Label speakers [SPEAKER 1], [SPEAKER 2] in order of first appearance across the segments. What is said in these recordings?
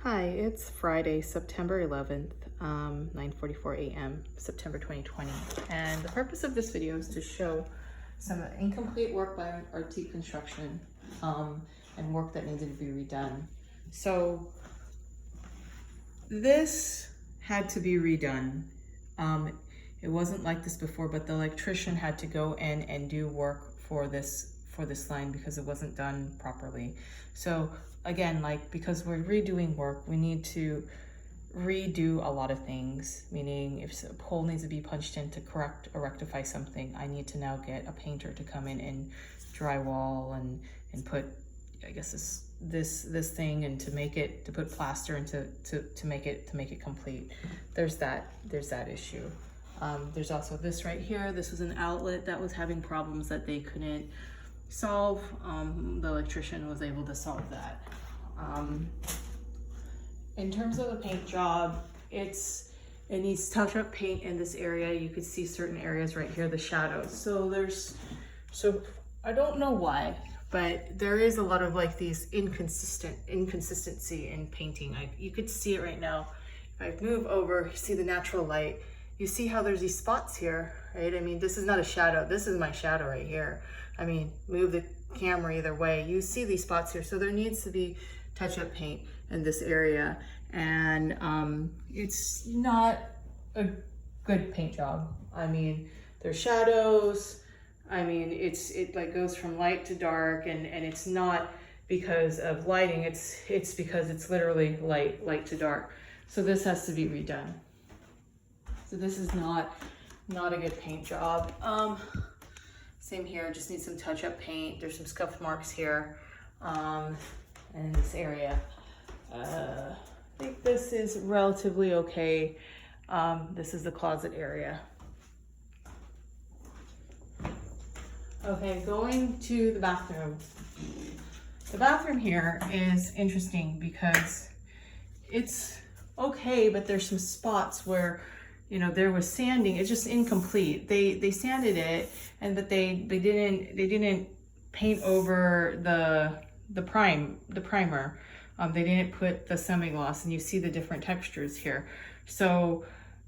[SPEAKER 1] Hi, it's Friday, September 11th, 9:44 a.m., September 2020. And the purpose of this video is to show some incomplete work by Artique Construction and work that needed to be redone. So this had to be redone. It wasn't like this before, but the electrician had to go in and do work for this line because it wasn't done properly. So again, because we're redoing work, we need to redo a lot of things, meaning if a hole needs to be punched in to correct or rectify something, I need to now get a painter to come in and drywall and put, I guess, this thing, and to put plaster and to make it complete. There's that issue. There's also this right here. This was an outlet that was having problems that they couldn't solve. The electrician was able to solve that. In terms of the paint job, it needs touch-up paint in this area. You could see certain areas right here, the shadows. So I don't know why, but there is a lot of these inconsistency in painting. You could see it right now. If I move over, you see the natural light. You see how there's these spots here, right? I mean, this is not a shadow. This is my shadow right here. I mean, move the camera either way. You see these spots here. So there needs to be touch-up paint in this area. And it's not a good paint job. I mean, there's shadows. I mean, it goes from light to dark, and it's not because of lighting. It's because it's literally light to dark. So this has to be redone. So this is not a good paint job. Same here, just need some touch-up paint. There's some scuff marks here, and in this area. I think this is relatively okay. This is the closet area. Okay, going to the bathroom. The bathroom here is interesting because it's okay, but there's some spots where, you know, there was sanding. It's just incomplete. They sanded it, but they didn't paint over the primer. They didn't put the semigloss, and you see the different textures here. So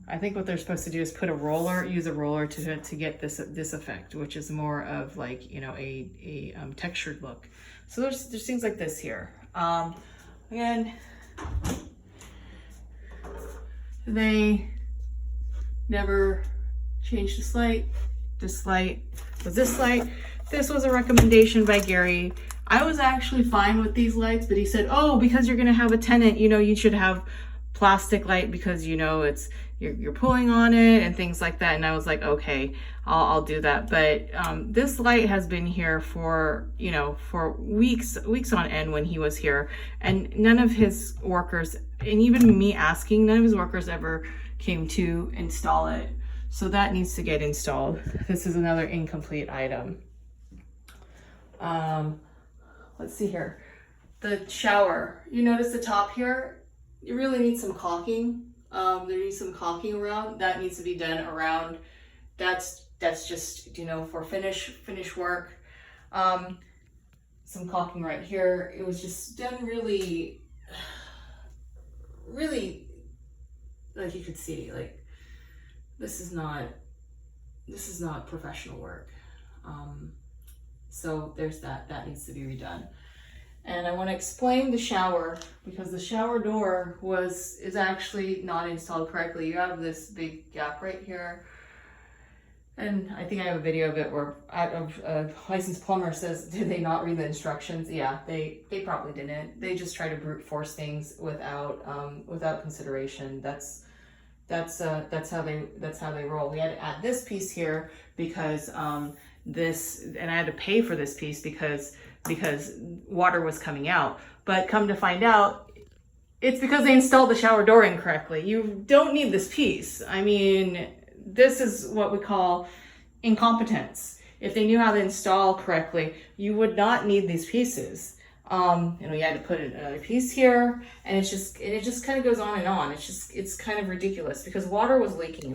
[SPEAKER 1] I think what they're supposed to do is use a roller to get this effect, which is more of a textured look. So there's things like this here. Again, they never changed this light. This light was this light. This was a recommendation by Garry. I was actually fine with these lights, but he said, oh, because you're gonna have a tenant, you should have plastic light because you're pulling on it and things like that. And I was like, okay, I'll do that. But this light has been here for weeks on end when he was here, and none of his workers, and even me asking, none of his workers ever came to install it. So that needs to get installed. This is another incomplete item. Let's see here. The shower, you notice the top here, you really need some caulking. There needs some caulking around. That needs to be done around. That's just, for finish work. Some caulking right here. It was just done really, like you could see, this is not professional work. So there's that needs to be redone. And I want to explain the shower, because the shower door is actually not installed correctly. You have this big gap right here. And I think I have a video of it where a licensed plumber says, did they not read the instructions? Yeah, they probably didn't. They just try to brute force things without consideration. That's how they roll. We had to add this piece here because and I had to pay for this piece because water was coming out. But come to find out, it's because they installed the shower door incorrectly. You don't need this piece. I mean, this is what we call incompetence. If they knew how to install correctly, you would not need these pieces. You had to put another piece here, and it just kind of goes on and on. It's kind of ridiculous because water was leaking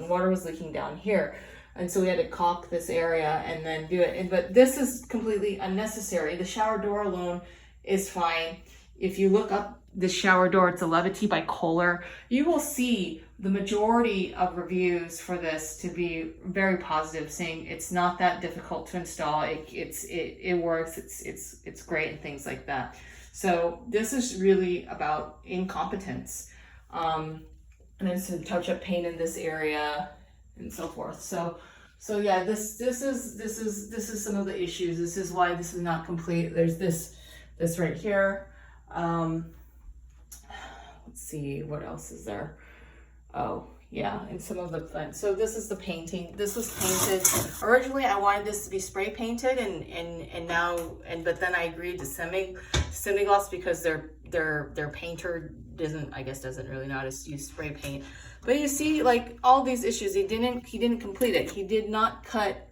[SPEAKER 1] down here. And so we had to caulk this area and then do it. But this is completely unnecessary. The shower door alone is fine. If you look up this shower door. It's a Levity by Kohler. You will see the majority of reviews for this to be very positive, saying it's not that difficult to install. It works. It's great and things like that. So this is really about incompetence. And then some touch-up paint in this area and so forth. So yeah, this is some of the issues. This is why this is not complete. There's this right here. Let's see, what else is there? Oh yeah, and some of the plants. So this is the painting. This was painted originally. I wanted this to be spray painted, but then I agreed to semigloss because their painter doesn't really know how to use spray paint. But you see, like, all these issues, he didn't complete it. He did not cut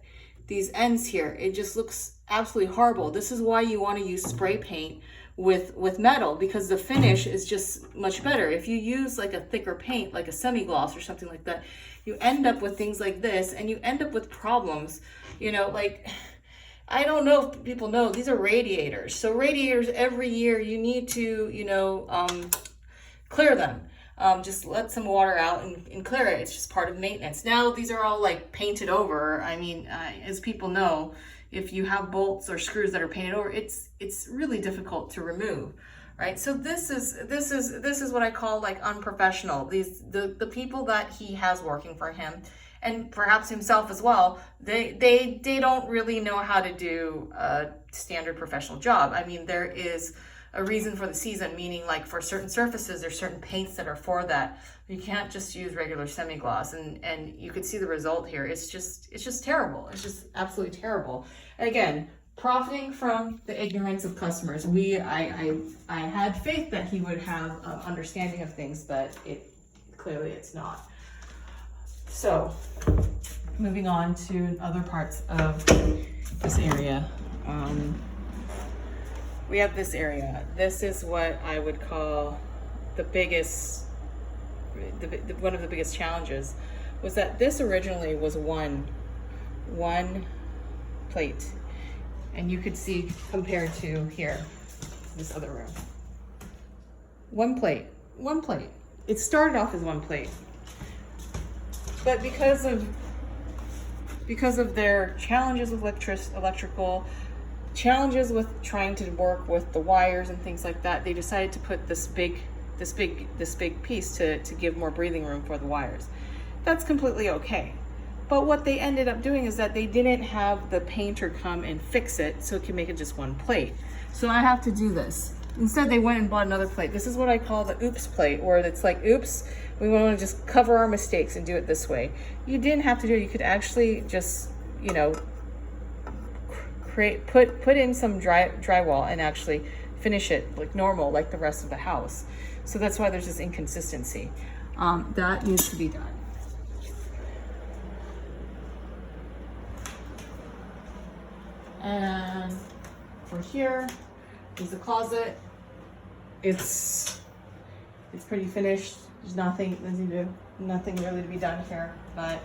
[SPEAKER 1] these ends here. It just looks absolutely horrible. This is why you want to use spray paint with metal, because the finish is just much better. If you use like a thicker paint, like a semigloss or something like that, you end up with things like this, and you end up with problems, you know, like, I don't know if people know, these are radiators. So radiators, every year you need to, you know, clear them. Just let some water out and clear it. It's just part of maintenance. Now these are all like painted over. I mean, as people know, if you have bolts or screws that are painted over, it's really difficult to remove, right? So this is what I call like unprofessional. The people that he has working for him, and perhaps himself as well, they don't really know how to do a standard professional job. I mean, there is a reason for the season, meaning like for certain surfaces, there's certain paints that are for that. You can't just use regular semigloss, and you could see the result here. It's just terrible. It's just absolutely terrible. And again, profiting from the ignorance of customers. I had faith that he would have an understanding of things, but clearly it's not. So moving on to other parts of this area. We have this area. This is what I would call the biggest, one of the biggest challenges, was that this originally was one plate. And you could see compared to here, this other room. One plate. It started off as one plate. But because of their challenges with electrical, challenges with trying to work with the wires and things like that, they decided to put this big piece to give more breathing room for the wires. That's completely okay. But what they ended up doing is that they didn't have the painter come and fix it so it can make it just one plate. So I have to do this. Instead, they went and bought another plate. This is what I call the oops plate, where it's like, oops, we want to just cover our mistakes and do it this way. You didn't have to do it. You could actually just, you know, put in some drywall and actually finish it like normal, like the rest of the house. So that's why there's this inconsistency. That needs to be done. And for here is the closet. It's pretty finished. There's nothing really to be done here. But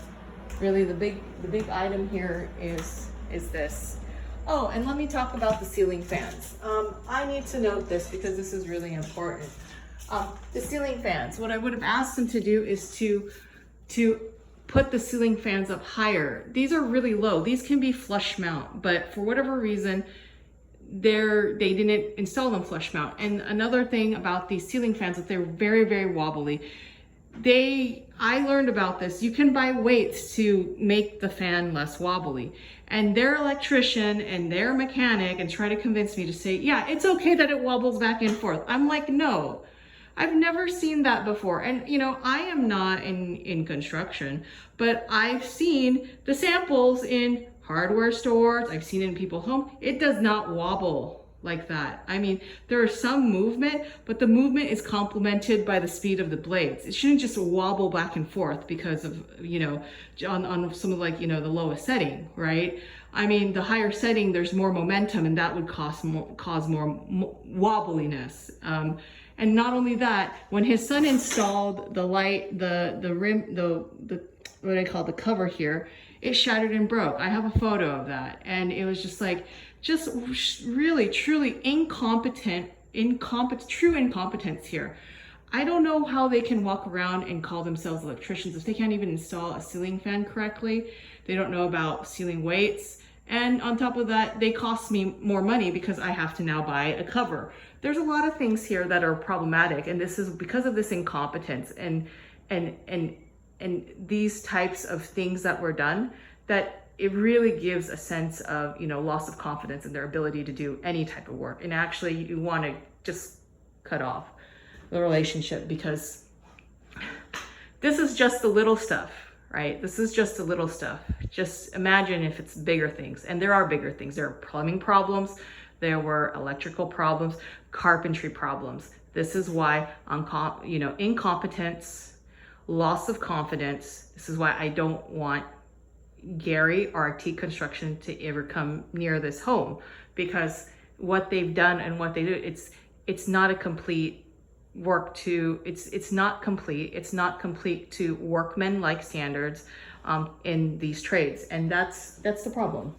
[SPEAKER 1] really, the big item here is this. Oh, and let me talk about the ceiling fans. I need to note this because this is really important. The ceiling fans. What I would have asked them to do is to put the ceiling fans up higher. These are really low. These can be flush mount, but for whatever reason, they didn't install them flush mount. And another thing about these ceiling fans is they're very, very wobbly. I learned about this. You can buy weights to make the fan less wobbly. And their electrician and their mechanic and try to convince me to say, yeah, it's okay that it wobbles back and forth. I'm like, no. I've never seen that before. And you know, I am not in construction, but I've seen the samples in hardware stores. I've seen it in people's homes. It does not wobble like that. I mean, there is some movement, but the movement is complemented by the speed of the blades. It shouldn't just wobble back and forth because of, you know, on some of, like, you know, the lowest setting, right? I mean, the higher setting, there's more momentum, and that would cause more wobbliness. And not only that, when his son installed the light, the rim, what I call the cover here, it shattered and broke. I have a photo of that. And it was just like, really, truly incompetent true incompetence here. I don't know how they can walk around and call themselves electricians if they can't even install a ceiling fan correctly. They don't know about ceiling weights. And on top of that, they cost me more money because I have to now buy a cover. There's a lot of things here that are problematic, and this is because of this incompetence and these types of things that were done, that it really gives a sense of, you know, loss of confidence in their ability to do any type of work. And actually you want to just cut off the relationship, because this is just the little stuff, right? This is just the little stuff. Just imagine if it's bigger things, and there are bigger things. There are plumbing problems, there were electrical problems, carpentry problems. This is why, incompetence, loss of confidence. This is why I don't want Garry or Artique Construction to ever come near this home, because what they've done and what they do, it's not a complete work to, it's not complete to workmen-like standards in these trades, and that's the problem.